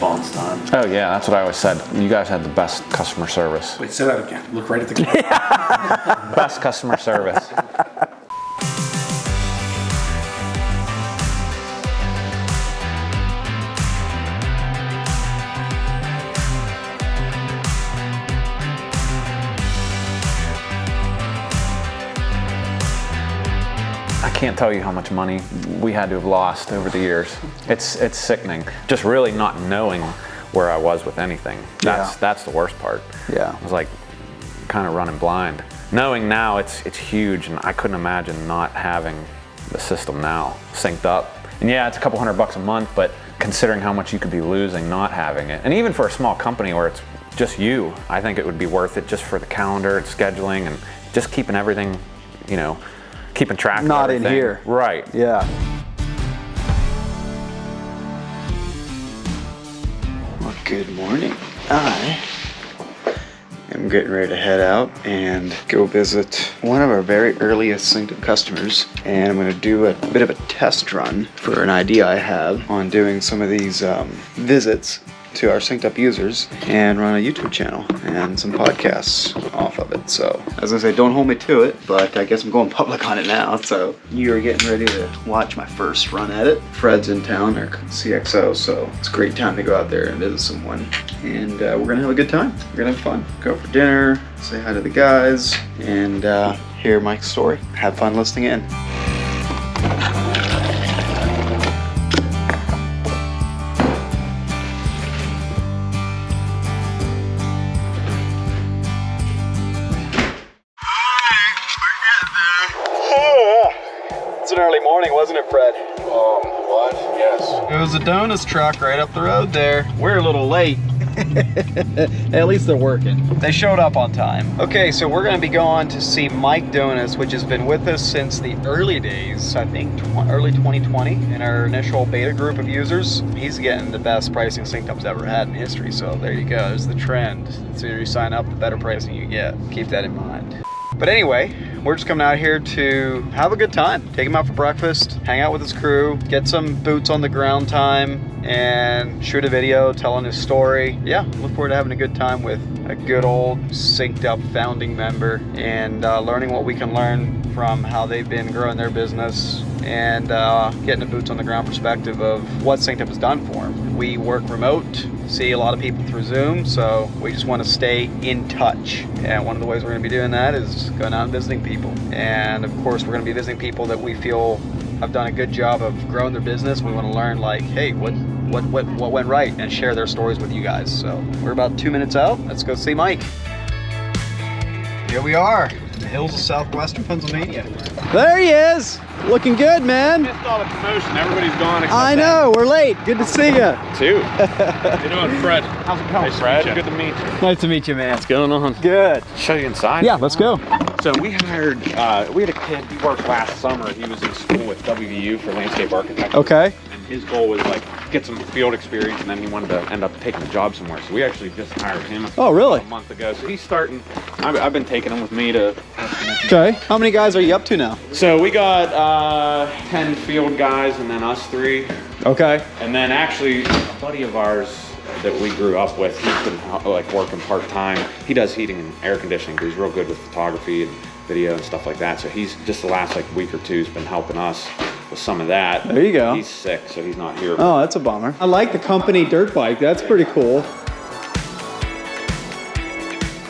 response time. Oh yeah, that's what I always said. You guys had the best customer service. Wait, say that again. Look right at the camera. Best customer service. I can't tell you how much money we had to have lost over the years. It's sickening. Just really not knowing where I was with anything. That's the worst part. Yeah. I was like kind of running blind. Knowing now it's huge, and I couldn't imagine not having the system now synced up. And yeah, it's a couple $100 a month, but considering how much you could be losing not having it, and even for a small company where it's just you, I think it would be worth it just for the calendar and scheduling and just keeping everything, you know, keeping track of everything. Not in here. Right. Yeah. Well, good morning. I am getting ready to head out and go visit one of our very earliest SynkedUP customers, and I'm going to do a bit of a test run for an idea I have on doing some of these visits to our SynkedUP users and run a YouTube channel and some podcasts off of it. So, as I say, don't hold me to it, but I guess I'm going public on it now. So, you are getting ready to watch my first run at it. Fred's in town, our CXO, so it's a great time to go out there and visit someone. And we're going to have a good time. We're going to have fun. Go for dinner, say hi to the guys, and hear Mike's story. Have fun listening in. It's an early morning, wasn't it, Fred? What? Yes. It was a Donas truck right up the road there. We're a little late. At least they're working. They showed up on time. Okay, so we're going to be going to see Mike Donas, which has been with us since the early days, I think early 2020, in our initial beta group of users. He's getting the best pricing SynkedUP's ever had in history, so there you go. There's the trend. The sooner you sign up, the better pricing you get. Keep that in mind. But anyway, we're just coming out here to have a good time. Take him out for breakfast, hang out with his crew, get some boots on the ground time, and shoot a video telling his story. Yeah, look forward to having a good time with a good old SynkedUP founding member and learning what we can learn from how they've been growing their business and getting a boots on the ground perspective of what SynkedUP has done for them. We work remote, see a lot of people through Zoom, so we just want to stay in touch. And one of the ways we're going to be doing that is going out and visiting people. And of course, we're going to be visiting people that we feel have done a good job of growing their business. We want to learn, like, hey, what went right, and share their stories with you guys. So we're about 2 minutes out. Let's go see Mike. Here we are, in the hills of southwestern Pennsylvania. There he is. Looking good, man. Missed all the promotion. Everybody's gone. I know. We're late. Good to see you. Too. How you doing, Fred? How's it going, Fred? Good to meet you. Nice to meet you, man. What's going on? Good. Show you inside. Yeah, let's go. So we hired, we had a kid, he worked last summer. He was in school with WVU for landscape architecture. Okay. And his goal was like get some field experience, and then he wanted to end up taking a job somewhere. So we actually just hired him a month ago. So he's starting, I've been taking him with me to. Okay. How many guys are you up to now? So we got 10 field guys and then us 3. Okay. And then actually a buddy of ours that we grew up with, he's been like working part-time. He does heating and air conditioning, but he's real good with photography and video and stuff like that. So he's just the last like week or two has been helping us with some of that. There you go. He's sick, so he's not here. Oh, that's a bummer. I like the company dirt bike. That's pretty cool.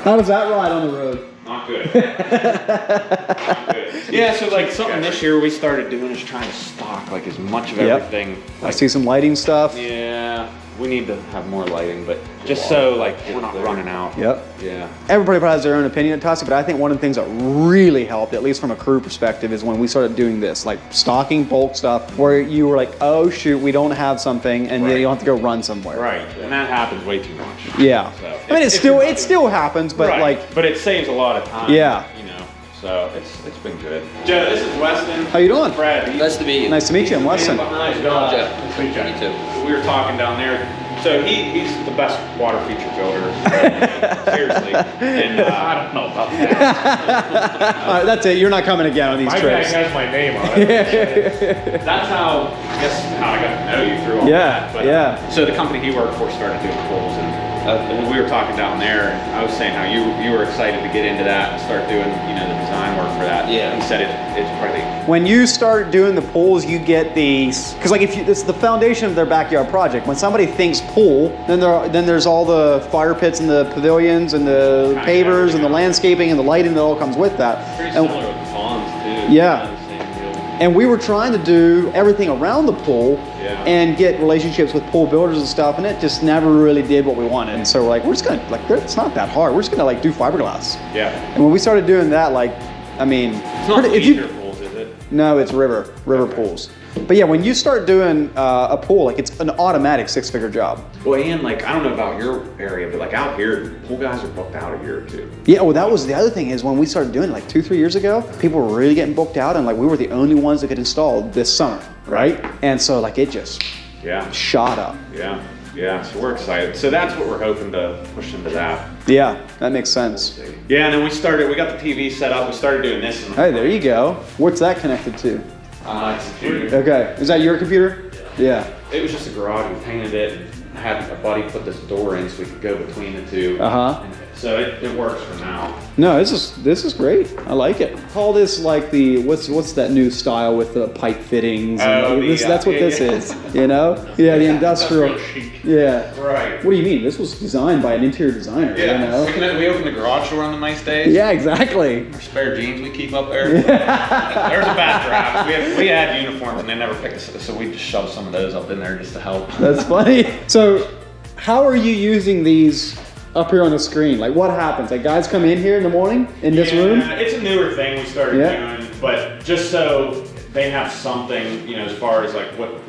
How does that ride on the road? Not good. Not good. Yeah, so like something this year we started doing is trying to stock like as much of everything. I Like, see some lighting stuff. yeah, we need to have more lighting, but just so like we're not running out. Yep. Yeah. Everybody probably has their own opinion, Tassi, but I think one of the things that really helped, at least from a crew perspective, is when we started doing this, like stocking bulk stuff, where you were like, oh shoot, we don't have something, and then you don't have to go run somewhere. Right, and that happens way too much. Yeah. So, I mean, it still happens, but like, but it saves a lot of time. Yeah. You know, so it's been good. Joe, this is Weston. How you doing? Fred. Nice to meet you. Nice to meet you, I'm Weston. Behind, Jeff. nice to meet you. You too. We were talking down there. So he's the best water feature builder, seriously. And I don't know about that. All right, that's it. You're not coming again on these My trips. bag has my name on it. That's how, I guess, how I got to know you through all that. But, yeah. So the company he worked for started doing pools, and when we were talking down there, and I was saying how you were excited to get into that and start doing, the design work for that. Yeah. He said it's probably. When you start doing the pools, you get these, because like it's the foundation of their backyard project. When somebody thinks pool, then there's all the fire pits and the pavilions and the pavers and the landscaping and the lighting that all comes with that. Pretty And- similar with the ponds too. Yeah. And we were trying to do everything around the pool and get relationships with pool builders and stuff, and it just never really did what we wanted. And so we're like, we're just gonna, it's not that hard. We're just gonna do fiberglass. Yeah. And when we started doing that, It's not leisure pools, is it? No, it's river pools. But yeah, when you start doing a pool, it's an automatic 6-figure job. Well, and I don't know about your area, but out here, pool guys are booked out a year or two. Yeah, well, that was the other thing is when we started doing it 2-3 years ago, people were really getting booked out, and we were the only ones that could install this summer, right? And so it just shot up. Yeah, so we're excited. So that's what we're hoping to push into that. Yeah, that makes sense. Yeah, and then we got the TV set up, we started doing this. Hey, there you go. What's that connected to? It's a computer. Okay, is that your computer? Yeah. It was just a garage, we painted it, and had a buddy put this door in so we could go between the two. Uh-huh. And so it works for now. No, this is great. I like it. Call this the what's that new style with the pipe fittings? And that's what this is. Yeah, the industrial. Yeah. Right. What do you mean? This was designed by an interior designer. Yeah. We open the garage door on the nice days. Yeah, exactly. Our spare jeans we keep up there. There's a bad draft. We had uniforms and they never picked us, so we just shoved some of those up in there just to help. That's funny. So, how are you using these up here on the screen? What happens? Guys come in here in the morning in this room? It's a newer thing we started doing, but just so they have something, as far as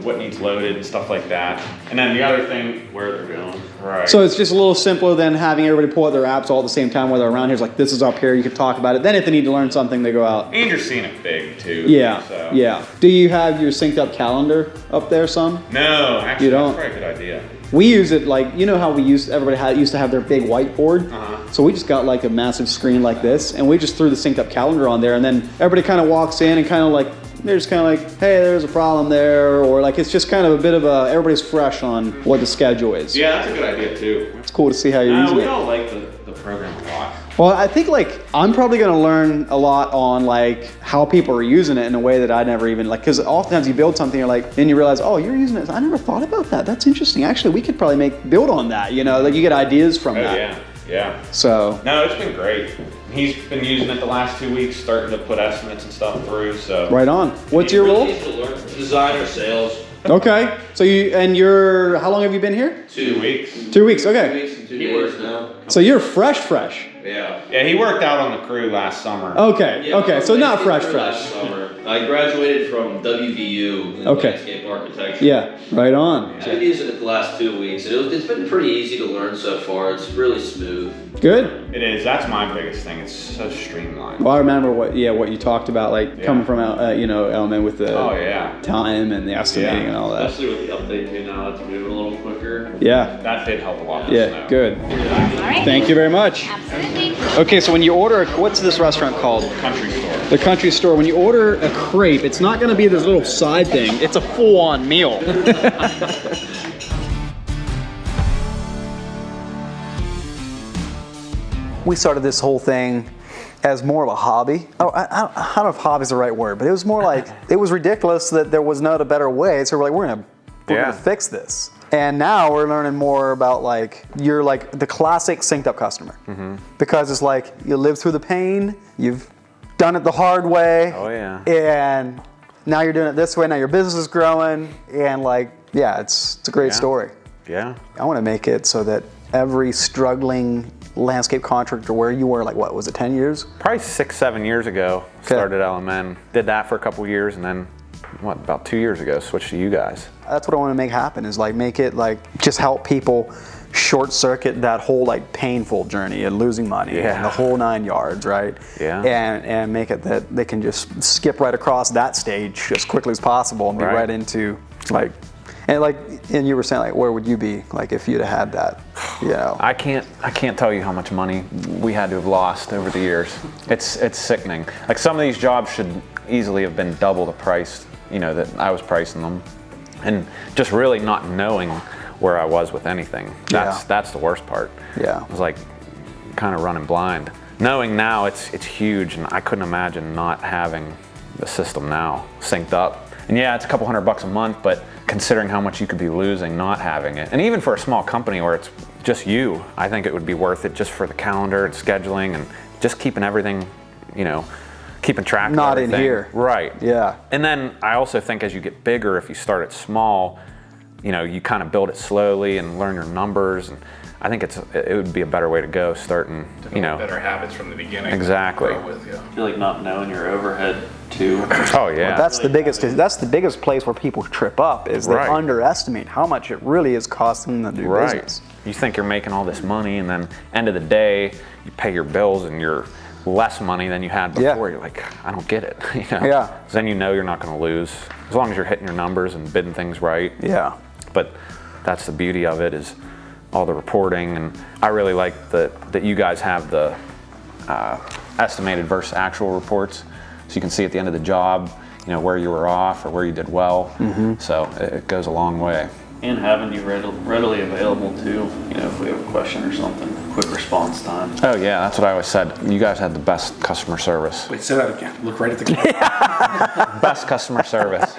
what needs loaded and stuff like that. And then the other thing, where they're going. Right. So it's just a little simpler than having everybody pull out their apps all at the same time while they're around here. It's this is up here, you can talk about it. Then if they need to learn something, they go out. And you're seeing it big too. Yeah, so. yeah. Do you have your SynkedUP calendar up there some? No, actually, you don't? That's a very good idea. We use it how everybody used to have their big whiteboard. Uh-huh. So we just got a massive screen like this, and we just threw the SynkedUP calendar on there, and then everybody kind of walks in and they're just kind of hey, there's a problem there, or it's just kind of a bit of everybody's fresh on what the schedule is. Yeah, that's a good idea too. It's cool to see how you're using it. We all like the program a lot. Well, I think I'm probably going to learn a lot on how people are using it in a way that I never even because oftentimes you build something, then you realize, oh, you're using it. I never thought about that. That's interesting. Actually, we could probably build on that. You get ideas from that. Yeah. So. No, it's been great. He's been using it the last 2 weeks, starting to put estimates and stuff through. So. Right on. What's your role? Designer, sales. Okay. So how long have you been here? 2 weeks. 2 weeks. Okay. 2 weeks and 2 days now. So you're fresh. Yeah. Yeah, he worked out on the crew last summer. Okay. Yeah, okay. So not fresh. Last summer. I graduated from WVU in landscape architecture. Yeah. Right on. I've been using it the last 2 weeks. It's been pretty easy to learn so far. It's really smooth. Good. It is. That's my biggest thing. It's so streamlined. Well, I remember what you talked about, coming from Element with the time and the estimating and all that. Especially with the update too now, it's moving a little quicker. Yeah. That did help a lot. Yeah. Good. All right. Thank you very much. Absolutely. Okay, so when you order, what's this restaurant called? Country store. The Country Store. When you order a crepe, it's not going to be this little side thing. It's a full-on meal. We started this whole thing as more of a hobby. Oh, I don't know if hobby is the right word, but it was more it was ridiculous that there was not a better way. So we're gonna fix this. And now we're learning more about you're the classic SynkedUP customer. Mm-hmm. Because it's you live through the pain, you've done it the hard way. Oh yeah. And now you're doing it this way, now your business is growing, and it's a great story. Yeah. I want to make it so that every struggling landscape contractor, where you were what was it, 10 years? Probably 6-7 years ago, started LMN. Did that for a couple years, and then about 2 years ago, switched to you guys. That's what I want to make happen, is make it just help people short circuit that whole painful journey and losing money and the whole 9 yards, right? Yeah. And make it that they can just skip right across that stage as quickly as possible and be right into And you were saying, like, where would you be, like, if you'd have had that? You know, I can't tell you how much money we had to have lost over the years. It's sickening. Like, some of these jobs should easily have been double the price, you know, that I was pricing them, and just really not knowing where I was with anything. That's the worst part. Yeah. It was like kind of running blind. Knowing now it's huge, and I couldn't imagine not having the system now synced up. And yeah, it's a couple $100 a month, but considering how much you could be losing not having it, and even for a small company where it's just you, I think it would be worth it just for the calendar and scheduling and just keeping everything, you know, keeping track of everything. Not in here. Right. Yeah. And then I also think as you get bigger, if you start it small, you know, you kind of build it slowly and learn your numbers. And I think it would be a better way to go, starting, you know. Better habits from the beginning. Exactly. I feel like not knowing your overhead too. Oh yeah. Well, that's the biggest place where people trip up, is they underestimate how much it really is costing them to do business. You think you're making all this money, and then end of the day, you pay your bills and you're less money than you had before. You're like, I don't get it. You know? Yeah. 'Cause then you know you're not going to lose as long as you're hitting your numbers and bidding things right. Yeah. But that's the beauty of it, is all the reporting, and I really like that you guys have the estimated versus actual reports, so you can see at the end of the job, you know, where you were off or where you did well. So it goes a long way. And having you readily available too, you know, if we have a question or something, quick response time. Oh yeah, that's what I always said. You guys had the best customer service. Wait, say that again. Look right at the camera. Best customer service.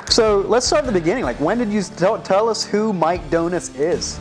So let's start at the beginning. Like, when did you tell us who Mike Donas is?